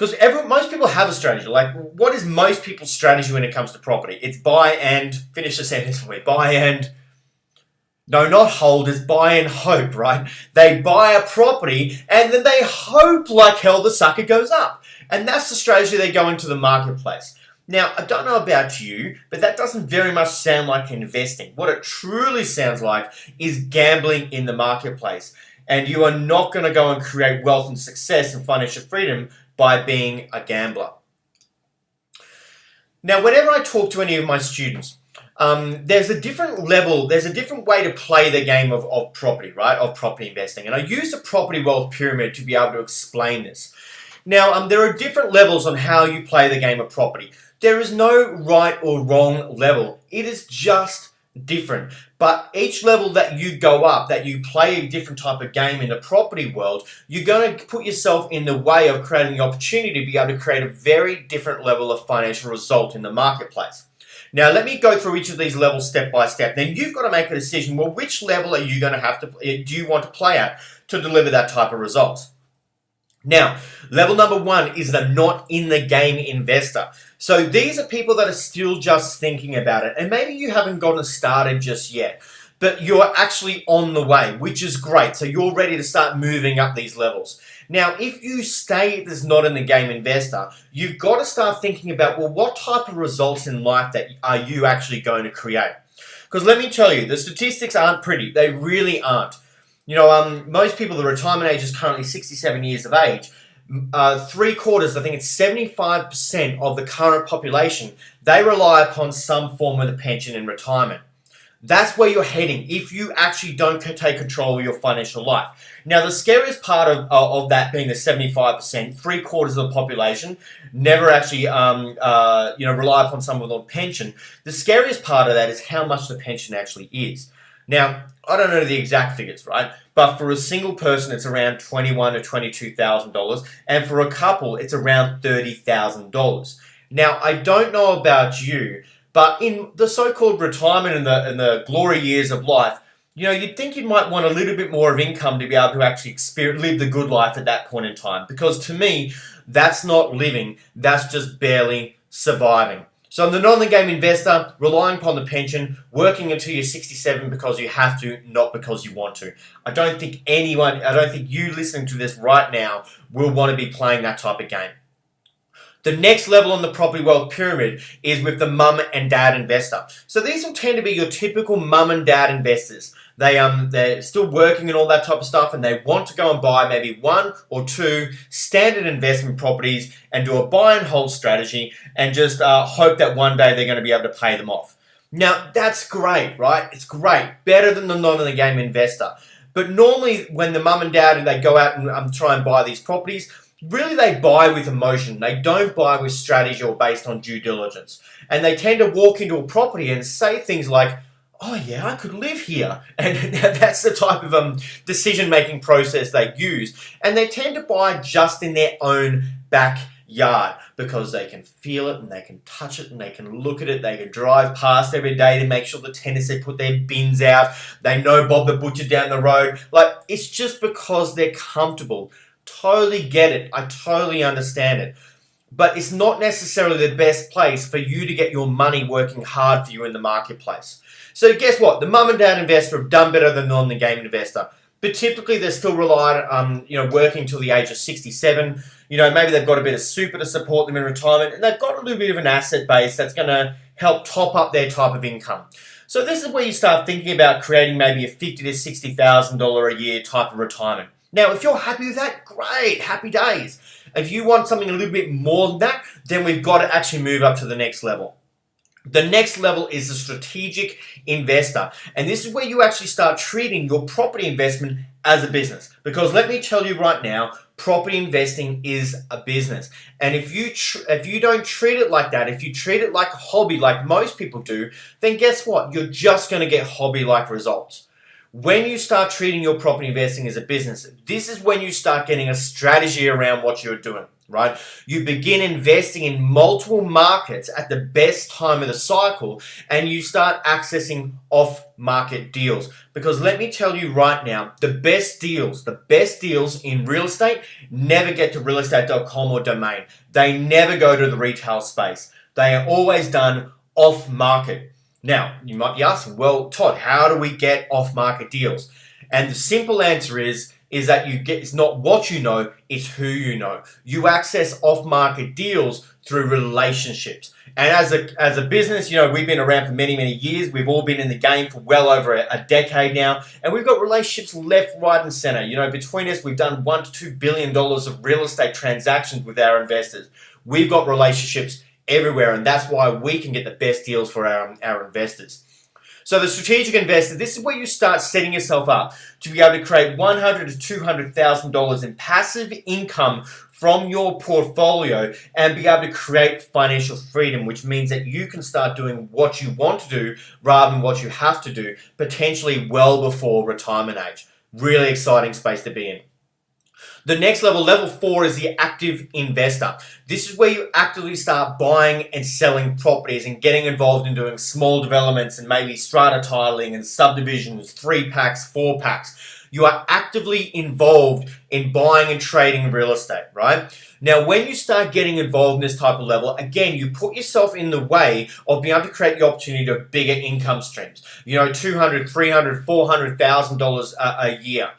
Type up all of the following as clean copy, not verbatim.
because most people have a strategy. Like, what is most people's strategy when it comes to property? It's buy and, finish the sentence for me, buy and, no, not hold, it's buy and hope, right? They buy a property and then they hope like hell the sucker goes up. And that's the strategy they go into the marketplace. Now, I don't know about you, but that doesn't very much sound like investing. What it truly sounds like is gambling in the marketplace. And you are not going to go and create wealth and success and financial freedom by being a gambler. Now, whenever I talk to any of my students, there's a different level, there's a different way to play the game of property, right? Of property investing. And I use the property wealth pyramid to be able to explain this. Now, there are different levels on how you play the game of property. There is no right or wrong level. It is just different. But each level that you go up, that you play a different type of game in the property world, you're going to put yourself in the way of creating the opportunity to be able to create a very different level of financial result in the marketplace. Now, let me go through each of these levels step by step. Then you've got to make a decision, well, which level are you going to have to, do you want to play at to deliver that type of results? Now, level number 1 is the not in the game investor. So these are people that are still just thinking about it. And maybe you haven't gotten started just yet, but you're actually on the way, which is great. So you're ready to start moving up these levels. Now, if you stay this not in the game investor, you've got to start thinking about, well, what type of results in life that are you actually going to create? Because let me tell you, the statistics aren't pretty. They really aren't. You know, most people, the retirement age is currently 67 years of age. 3/4, I think it's 75% of the current population, they rely upon some form of a pension in retirement. That's where you're heading if you actually don't take control of your financial life. Now, the scariest part of that being the 75%, 3/4 of the population never actually rely upon some of the pension. The scariest part of that is how much the pension actually is. Now, I don't know the exact figures, right? But for a single person, it's around $21,000 to $22,000, and for a couple, it's around $30,000. Now, I don't know about you, but in the so-called retirement and the glory years of life, you know, you'd think you might want a little bit more of income to be able to actually live the good life at that point in time. Because to me, that's not living, that's just barely surviving. So the non-game investor, relying upon the pension, working until you're 67 because you have to, not because you want to. I don't think you listening to this right now will want to be playing that type of game. The next level on the property wealth pyramid is with the mum and dad investor. So these will tend to be your typical mum and dad investors. They're still working and all that type of stuff, and they want to go and buy maybe 1 or 2 standard investment properties and do a buy and hold strategy and just hope that one day they're going to be able to pay them off. Now, that's great, right? It's great. Better than the non-in-the-game investor. But normally when the mum and dad, they go out and try and buy these properties, really they buy with emotion. They don't buy with strategy or based on due diligence. And they tend to walk into a property and say things like, oh yeah, I could live here. And that's the type of decision-making process they use. And they tend to buy just in their own backyard because they can feel it and they can touch it and they can look at it. They can drive past every day to make sure the tenants, they put their bins out. They know Bob the Butcher down the road. Like, it's just because they're comfortable. Totally get it. I totally understand it. But it's not necessarily the best place for you to get your money working hard for you in the marketplace. So guess what? The mum and dad investor have done better than the non-game investor. But typically they're still reliant on, working till the age of 67. Maybe they've got a bit of super to support them in retirement, and they've got a little bit of an asset base that's going to help top up their type of income. So this is where you start thinking about creating maybe a $50,000 to $60,000 a year type of retirement. Now, if you're happy with that, great, happy days. If you want something a little bit more than that, then we've got to actually move up to the next level. The next level is the strategic investor. And this is where you actually start treating your property investment as a business. Because let me tell you right now, property investing is a business. And if you don't treat it like that, if you treat it like a hobby like most people do, then guess what? You're just going to get hobby-like results. When you start treating your property investing as a business, this is when you start getting a strategy around what you're doing, right? You begin investing in multiple markets at the best time of the cycle, and you start accessing off-market deals. Because let me tell you right now, the best deals in real estate never get to realestate.com or domain. They never go to the retail space. They are always done off-market. Now, you might be asking, well, Todd, how do we get off-market deals? And the simple answer is that it's not what you know, it's who you know. You access off-market deals through relationships. And as a business, we've been around for many, many years. We've all been in the game for well over a decade now. And we've got relationships left, right, and center. Between us, we've done $1 to $2 billion of real estate transactions with our investors. We've got relationships everywhere, and that's why we can get the best deals for our investors. So the strategic investor, this is where you start setting yourself up to be able to create $100,000 to $200,000 in passive income from your portfolio and be able to create financial freedom, which means that you can start doing what you want to do rather than what you have to do, potentially well before retirement age. Really exciting space to be in. The next level, level 4, is the active investor. This is where you actively start buying and selling properties and getting involved in doing small developments and maybe strata titling and subdivisions, 3-packs, 4-packs. You are actively involved in buying and trading real estate, right? Now, when you start getting involved in this type of level, again, you put yourself in the way of being able to create the opportunity to bigger income streams. $200,000, $300,000, $400,000 a year.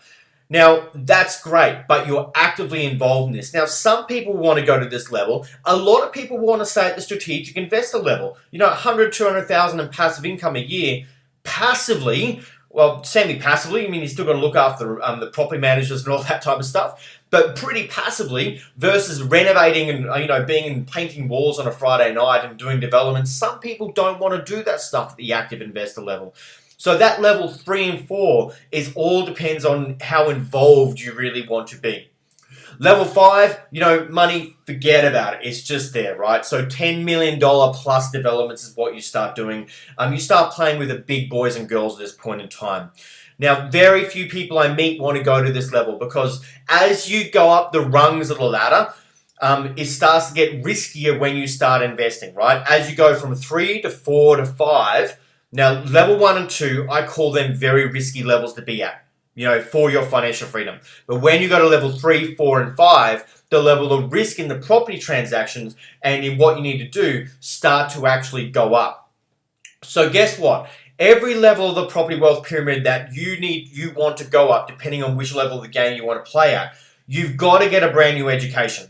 Now, that's great, but you're actively involved in this. Now, some people want to go to this level. A lot of people want to stay at the strategic investor level. $100,000, $200,000 in passive income a year, passively, well, semi-passively. I mean, you still got to look after the property managers and all that type of stuff, but pretty passively versus renovating and being and painting walls on a Friday night and doing developments. Some people don't want to do that stuff at the active investor level. So that level 3 and 4 all depends on how involved you really want to be. Level 5, money, forget about it. It's just there, right? So $10 million plus developments is what you start doing. You start playing with the big boys and girls at this point in time. Now, very few people I meet want to go to this level because as you go up the rungs of the ladder, it starts to get riskier when you start investing, right? As you go from 3 to 4 to 5, now, level 1 and 2, I call them very risky levels to be at, for your financial freedom. But when you go to level 3, 4, and 5, the level of risk in the property transactions and in what you need to do start to actually go up. So guess what? Every level of the property wealth pyramid that you want to go up, depending on which level of the game you want to play at, you've got to get a brand new education.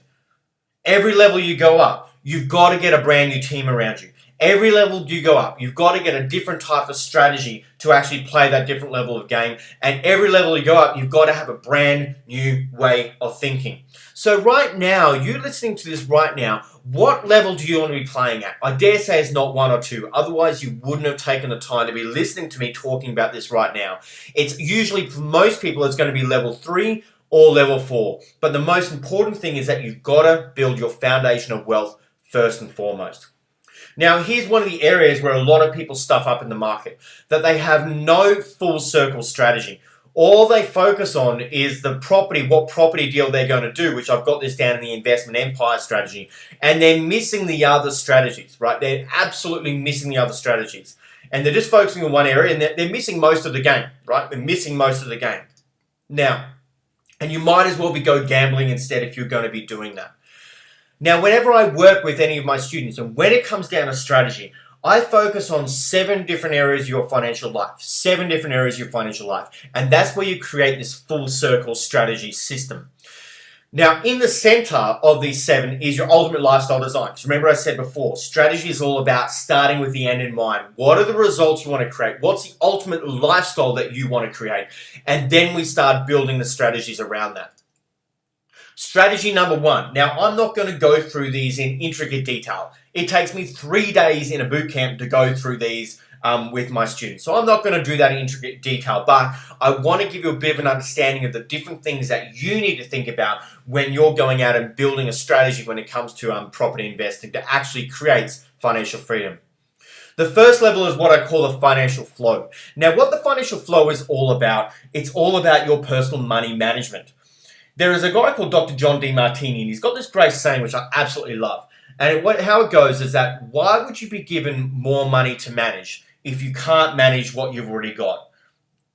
Every level you go up, you've got to get a brand new team around you. Every level you go up, you've got to get a different type of strategy to actually play that different level of game. And every level you go up, you've got to have a brand new way of thinking. So right now, you listening to this right now, what level do you want to be playing at? I dare say it's not 1 or 2. Otherwise, you wouldn't have taken the time to be listening to me talking about this right now. It's usually, for most people, it's going to be level 3 or level 4. But the most important thing is that you've got to build your foundation of wealth first and foremost. Now, here's one of the areas where a lot of people stuff up in the market, that they have no full circle strategy. All they focus on is what property deal they're going to do, which I've got this down in the investment empire strategy, and they're missing the other strategies, right? They're absolutely missing the other strategies. And they're just focusing on one area, and they're missing most of the game, right? They're missing most of the game. Now, and you might as well go gambling instead if you're going to be doing that. Now, whenever I work with any of my students, and when it comes down to strategy, I focus on 7 different areas of your financial life. 7 different areas of your financial life. And that's where you create this full circle strategy system. Now, in the center of these 7 is your ultimate lifestyle design. Because remember I said before, strategy is all about starting with the end in mind. What are the results you want to create? What's the ultimate lifestyle that you want to create? And then we start building the strategies around that. Strategy number 1. Now, I'm not going to go through these in intricate detail. It takes me 3 days in a boot camp to go through these with my students. So I'm not going to do that in intricate detail, but I want to give you a bit of an understanding of the different things that you need to think about when you're going out and building a strategy when it comes to property investing that actually creates financial freedom. The first level is what I call the financial flow. Now, what the financial flow is all about, it's all about your personal money management. There is a guy called Dr. John Demartini, and he's got this great saying which I absolutely love. And how it goes is that why would you be given more money to manage if you can't manage what you've already got?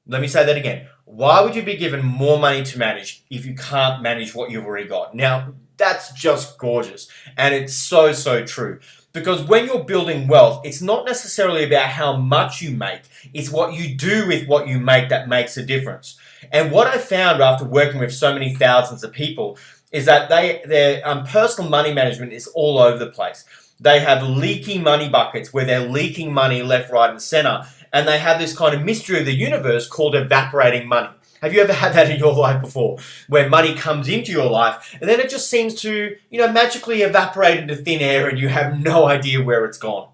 Let me say that again. Why would you be given more money to manage if you can't manage what you've already got? Now, that's just gorgeous. And it's so, so true. Because when you're building wealth, it's not necessarily about how much you make. It's what you do with what you make that makes a difference. And what I found after working with so many thousands of people is that their personal money management is all over the place. They have leaky money buckets where they're leaking money left, right, and center. And they have this kind of mystery of the universe called evaporating money. Have you ever had that in your life before, where money comes into your life and then it just seems to, magically evaporate into thin air and you have no idea where it's gone?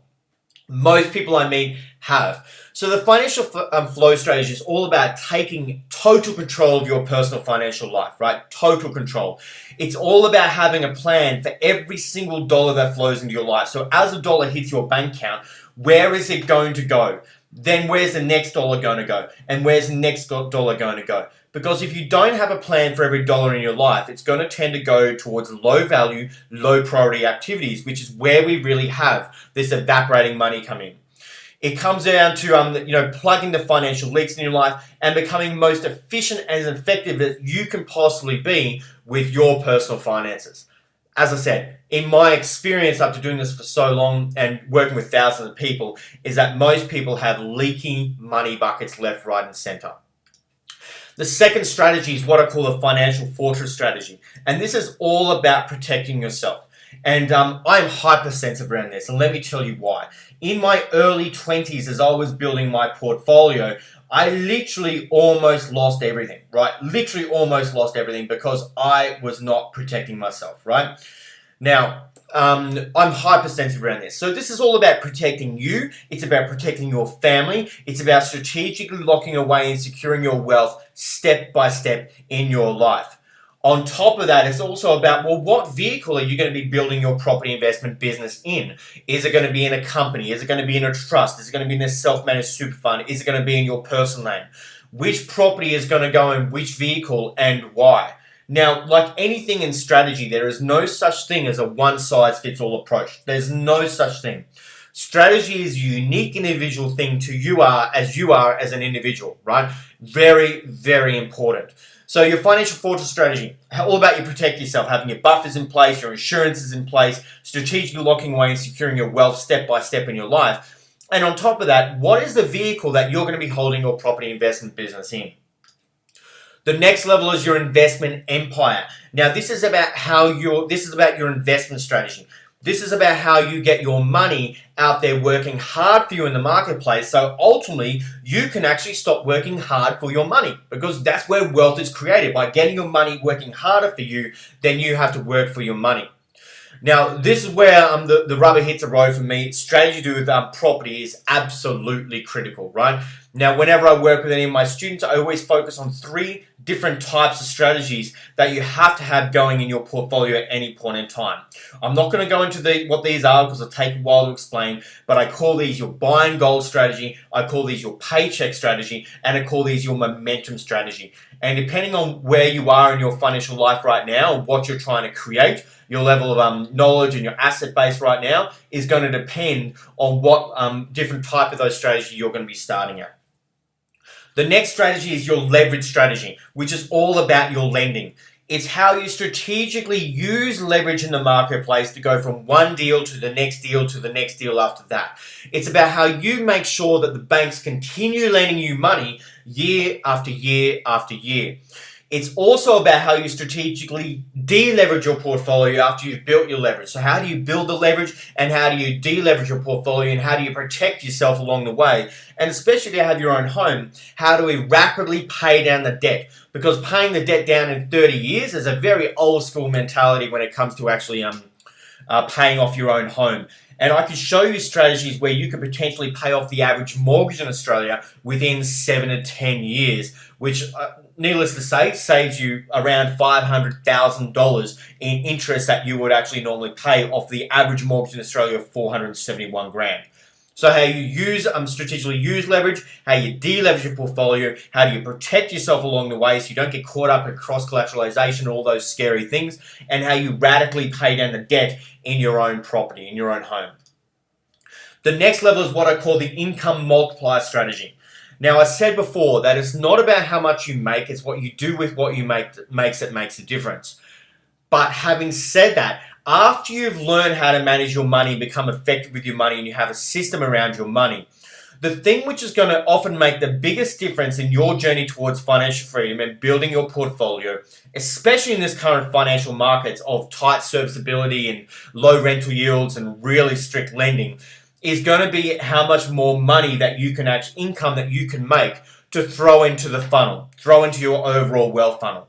Most people I meet have. So the financial flow strategy is all about taking total control of your personal financial life, right? Total control. It's all about having a plan for every single dollar that flows into your life. So as a dollar hits your bank account, where is it going to go? Then where's the next dollar going to go? And where's the next dollar going to go? Because if you don't have a plan for every dollar in your life, it's going to tend to go towards low value, low priority activities, which is where we really have this evaporating money come in. It comes down to plugging the financial leaks in your life and becoming most efficient and as effective as you can possibly be with your personal finances. As I said, in my experience after doing this for so long and working with thousands of people, is that most people have leaky money buckets left, right, and center. The second strategy is what I call a financial fortress strategy. And this is all about protecting yourself. And I'm hypersensitive around this, and let me tell you why. In my early 20s, as I was building my portfolio, I literally almost lost everything, right? Literally almost lost everything because I was not protecting myself, right? Now, I'm hypersensitive around this. So this is all about protecting you. It's about protecting your family. It's about strategically locking away and securing your wealth step by step in your life. On top of that, it's also about, well, what vehicle are you going to be building your property investment business in? Is it going to be in a company? Is it going to be in a trust? Is it going to be in a self-managed super fund? Is it going to be in your personal name? Which property is going to go in which vehicle and why? Now, like anything in strategy, there is no such thing as a one-size-fits-all approach. There's no such thing. Strategy is a unique individual thing to you are as an individual, right? Very, very important. So your financial fortress strategy, all about you protect yourself, having your buffers in place, your insurances in place, strategically locking away and securing your wealth step by step in your life. And on top of that, what is the vehicle that you're going to be holding your property investment business in? The next level is your investment empire. Now, this is about your investment strategy. This is about how you get your money out there working hard for you in the marketplace. So ultimately, you can actually stop working hard for your money because that's where wealth is created. By getting your money working harder for you, then you have to work for your money. Now, this is where the rubber hits the road for me. Strategy to do with property is absolutely critical, right? Now, whenever I work with any of my students, I always focus on 3 different types of strategies that you have to have going in your portfolio at any point in time. I'm not going to go into what these are because it'll take a while to explain, but I call these your buy and gold strategy, I call these your paycheck strategy, and I call these your momentum strategy. And depending on where you are in your financial life right now, what you're trying to create, your level of knowledge and your asset base right now is going to depend on what different type of those strategies you're going to be starting at. The next strategy is your leverage strategy, which is all about your lending. It's how you strategically use leverage in the marketplace to go from one deal to the next deal to the next deal after that. It's about how you make sure that the banks continue lending you money year after year after year. It's also about how you strategically de-leverage your portfolio after you've built your leverage. So how do you build the leverage and how do you de-leverage your portfolio and how do you protect yourself along the way? And especially if you have your own home, how do we rapidly pay down the debt? Because paying the debt down in 30 years is a very old school mentality when it comes to actually paying off your own home. And I can show you strategies where you could potentially pay off the average mortgage in Australia within 7 to 10 years, which, needless to say, saves you around $500,000 in interest that you would actually normally pay off the average mortgage in Australia of $471,000. So how you strategically use leverage, how you deleverage your portfolio, how do you protect yourself along the way so you don't get caught up in cross-collateralization, all those scary things, and how you radically pay down the debt in your own property, in your own home. The next level is what I call the income multiplier strategy. Now, I said before that it's not about how much you make, it's what you do with what you make that makes a difference. But having said that, after you've learned how to manage your money, become effective with your money, and you have a system around your money, the thing which is going to often make the biggest difference in your journey towards financial freedom and building your portfolio, especially in this current financial markets of tight serviceability and low rental yields and really strict lending, is going to be how much more money that you can income that you can make to throw into the funnel, throw into your overall wealth funnel.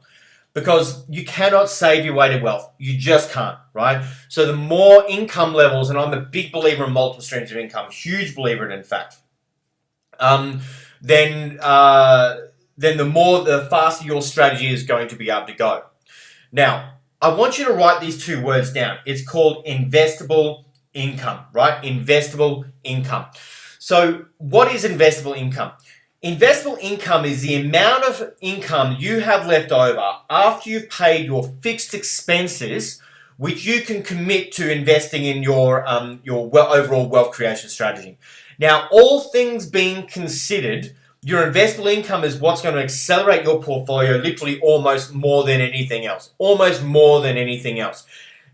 Because you cannot save your way to wealth. You just can't, right? So the more income levels, and I'm a big believer in multiple streams of income, huge believer in fact, then the faster your strategy is going to be able to go. Now, I want you to write these two words down. It's called investable income, right? Investable income. So what is investable income? Investable income is the amount of income you have left over after you've paid your fixed expenses, which you can commit to investing in your overall wealth creation strategy. Now, all things being considered, your investable income is what's going to accelerate your portfolio literally almost more than anything else. Almost more than anything else.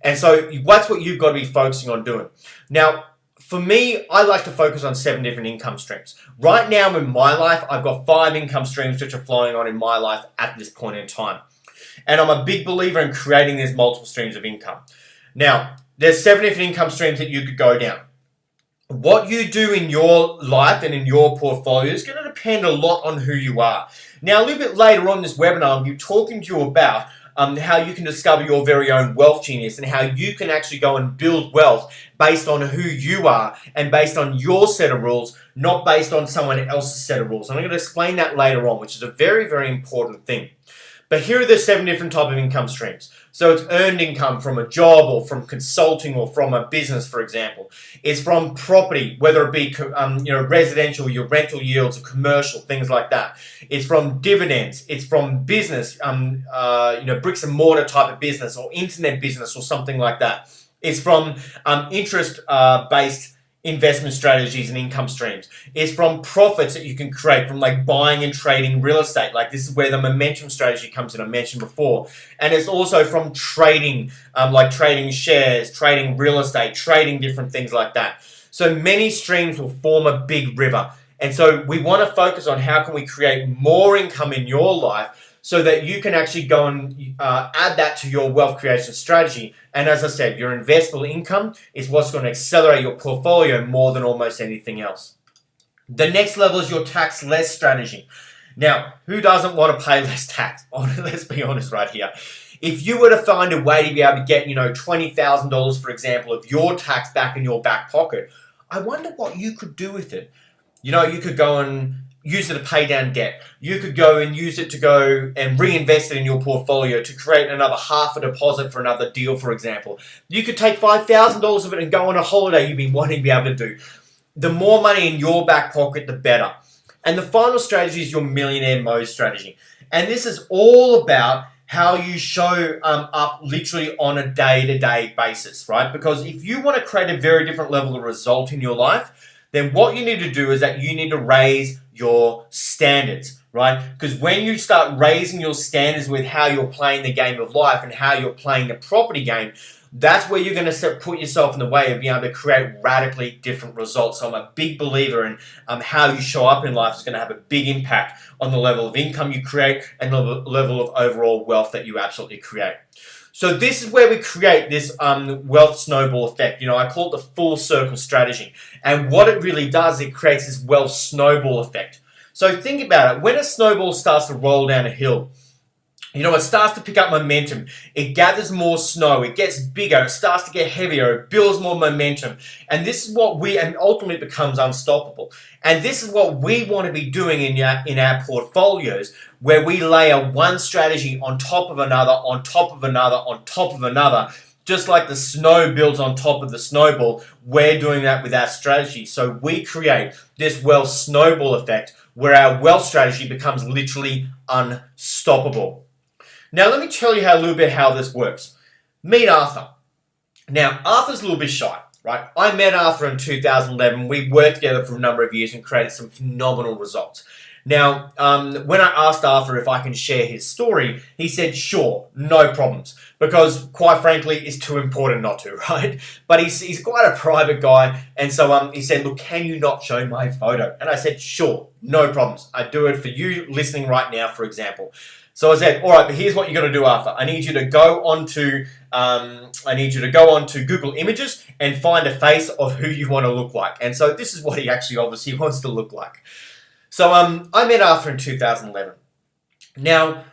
And so that's what you've got to be focusing on doing. Now, for me, I like to focus on 7 different income streams. Right now in my life, I've got 5 income streams which are flowing on in my life at this point in time. And I'm a big believer in creating these multiple streams of income. Now, there's 7 different income streams that you could go down. What you do in your life and in your portfolio is going to depend a lot on who you are. Now, a little bit later on in this webinar, I'll be talking to you about how you can discover your very own wealth genius and how you can actually go and build wealth based on who you are and based on your set of rules, not based on someone else's set of rules. And I'm going to explain that later on, which is a very, very important thing. But here are the 7 different types of income streams. So it's earned income from a job or from consulting or from a business, for example. It's from property, whether it be residential, your rental yields, or commercial, things like that. It's from dividends. It's from business, bricks and mortar type of business or internet business or something like that. It's from interest-based investment strategies and income streams. It's from profits that you can create from like buying and trading real estate. Like this is where the momentum strategy comes in, I mentioned before. And it's also from trading, like trading shares, trading real estate, trading different things like that. So many streams will form a big river. And so we want to focus on how can we create more income in your life so that you can actually go and add that to your wealth creation strategy. And as I said, your investable income is what's going to accelerate your portfolio more than almost anything else. The next level is your tax less strategy. Now, who doesn't want to pay less tax? Let's be honest right here. If you were to find a way to be able to get, $20,000, for example, of your tax back in your back pocket, I wonder what you could do with it. You could go and use it to pay down debt. You could go and use it to go and reinvest it in your portfolio to create another half a deposit for another deal, for example. You could take $5,000 of it and go on a holiday you've been wanting to be able to do. The more money in your back pocket, the better. And the final strategy is your millionaire mode strategy. And this is all about how you show up literally on a day-to-day basis, right? Because if you want to create a very different level of result in your life, then what you need to do is that you need to raise your standards, right? Because when you start raising your standards with how you're playing the game of life and how you're playing the property game, that's where you're going to put yourself in the way of being able to create radically different results. So I'm a big believer in how you show up in life is going to have a big impact on the level of income you create and the level of overall wealth that you absolutely create. So this is where we create this wealth snowball effect. I call it the full circle strategy. And what it really does, it creates this wealth snowball effect. So think about it. When a snowball starts to roll down a hill, it starts to pick up momentum. It gathers more snow. It gets bigger. It starts to get heavier. It builds more momentum. And this is and ultimately becomes unstoppable. And this is what we want to be doing in our portfolios, where we layer one strategy on top of another, on top of another, on top of another, Just like the snow builds on top of the snowball, we're doing that with our strategy. So we create this wealth snowball effect where our wealth strategy becomes literally unstoppable. Now, let me tell you a little bit how this works. Meet Arthur. Now, Arthur's a little bit shy, right? I met Arthur in 2011. We worked together for a number of years and created some phenomenal results. Now, when I asked Arthur if I can share his story, he said, sure, no problems. Because, quite frankly, it's too important not to, right? But he's quite a private guy. And so he said, look, can you not show my photo? And I said, sure, no problems. I'd do it for you listening right now, for example. So I said, all right, but here's what you're going to do, Arthur. I need you to go onto Google Images and find a face of who you want to look like. And so this is what he actually obviously wants to look like. So I met Arthur in 2011. Now,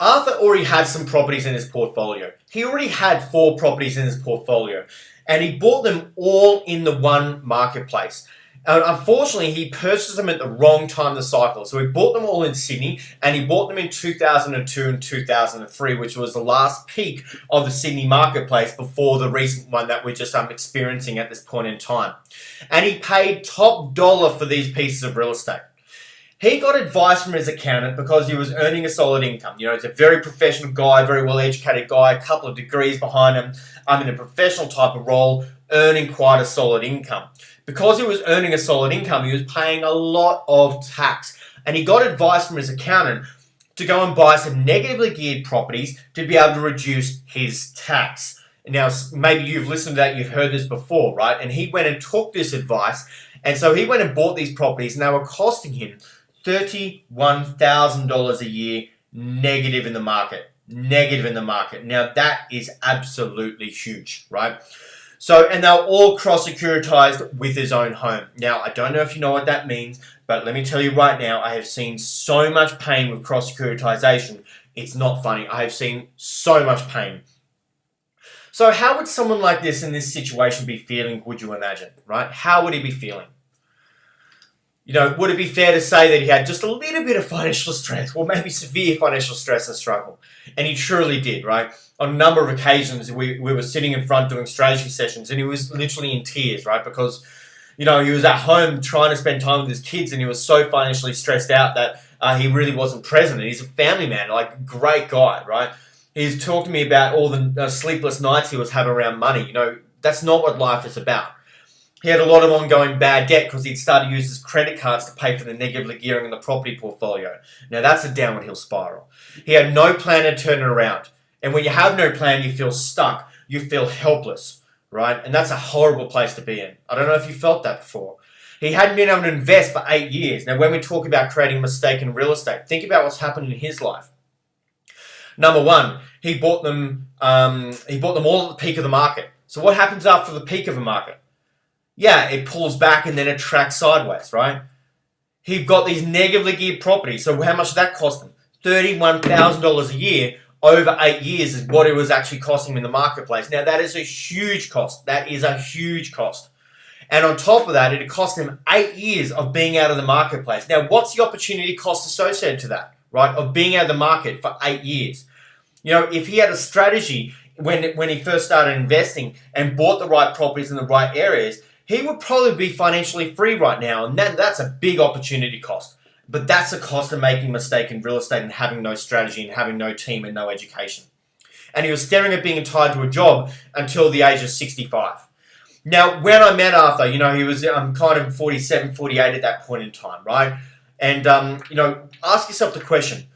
Arthur already had some properties in his portfolio. He already had 4 properties in his portfolio, and he bought them all in the one marketplace. Unfortunately, he purchased them at the wrong time of the cycle. So he bought them all in Sydney, and he bought them in 2002 and 2003, which was the last peak of the Sydney marketplace before the recent one that we're just experiencing at this point in time. And he paid top dollar for these pieces of real estate. He got advice from his accountant because he was earning a solid income. You know, he's a very professional guy, very well-educated guy, a couple of degrees behind him. I'm in a professional type of role, earning quite a solid income. Because he was earning a solid income, he was paying a lot of tax. And he got advice from his accountant to go and buy some negatively geared properties to be able to reduce his tax. Now, maybe you've listened to that, you've heard this before, right? And he went and took this advice. And so he went and bought these properties, and they were costing him $31,000 a year negative in the market. Negative in the market. Now, that is absolutely huge, right? So, and they're all cross-securitized with his own home. Now, I don't know if you know what that means, but let me tell you right now, I have seen so much pain with cross-securitization. It's not funny. I have seen so much pain. So how would someone like this in this situation be feeling, would you imagine, right? How would he be feeling? You know, would it be fair to say that he had just a little bit of financial stress, or maybe severe financial stress and struggle? And he truly did, right? On a number of occasions, we were sitting in front doing strategy sessions, and he was literally in tears, right? Because, you know, he was at home trying to spend time with his kids, and he was so financially stressed out that he really wasn't present. And he's a family man, like, great guy, right? He's talked to me about all the sleepless nights he was having around money. You know, that's not what life is about. He had a lot of ongoing bad debt because he'd started to use his credit cards to pay for the negative gearing in the property portfolio. Now, that's a downward hill spiral. He had no plan to turn it around. And when you have no plan, you feel stuck. You feel helpless, right? And that's a horrible place to be in. I don't know if you felt that before. He hadn't been able to invest for 8 years. Now, when we talk about creating a mistake in real estate, think about what's happened in his life. Number one, he bought them all at the peak of the market. So what happens after the peak of a market? Yeah, it pulls back and then it tracks sideways, right? He got these negatively geared properties. So how much did that cost him? $31,000 a year over 8 years is what it was actually costing him in the marketplace. Now, that is a huge cost. That is a huge cost. And on top of that, it cost him 8 years of being out of the marketplace. Now, what's the opportunity cost associated to that, right? Of being out of the market for 8 years. You know, if he had a strategy when he first started investing and bought the right properties in the right areas, he would probably be financially free right now. And that's a big opportunity cost. But that's the cost of making a mistake in real estate and having no strategy and having no team and no education. And he was staring at being tied to a job until the age of 65. Now, when I met Arthur, you know, he was kind of 47, 48 at that point in time, right? And, you know, ask yourself the question,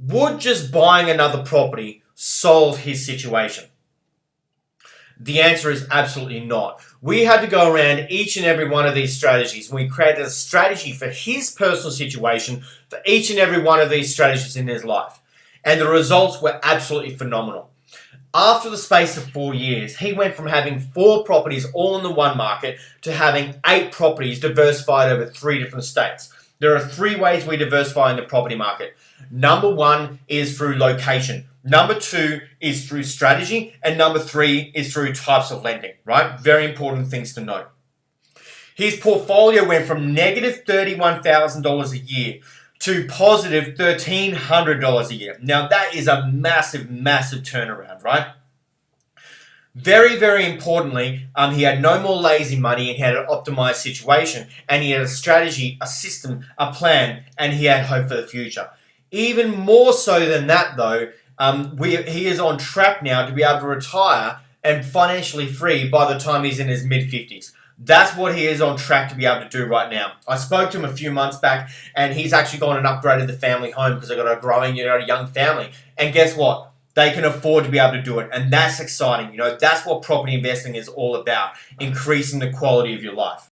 would just buying another property solve his situation? The answer is absolutely not. We had to go around each and every one of these strategies. We created a strategy for his personal situation for each and every one of these strategies in his life. And the results were absolutely phenomenal. After the space of 4 years, he went from having 4 properties all in the one market to having 8 properties diversified over 3 different states. There are 3 ways we diversify in the property market. Number 1 is through location. Number 2 is through strategy. And number 3 is through types of lending, right? Very important things to note. His portfolio went from negative $31,000 a year to positive $1,300 a year. Now, that is a massive, massive turnaround, right? Very, very importantly, he had no more lazy money and he had an optimized situation and he had a strategy, a system, a plan, and he had hope for the future. Even more so than that, though, he is on track now to be able to retire and financially free by the time he's in his mid 50s. That's what he is on track to be able to do right now. I spoke to him a few months back, and he's actually gone and upgraded the family home because they've got a growing, a young family. And guess what? They can afford to be able to do it, and that's exciting. That's what property investing is all about: increasing the quality of your life.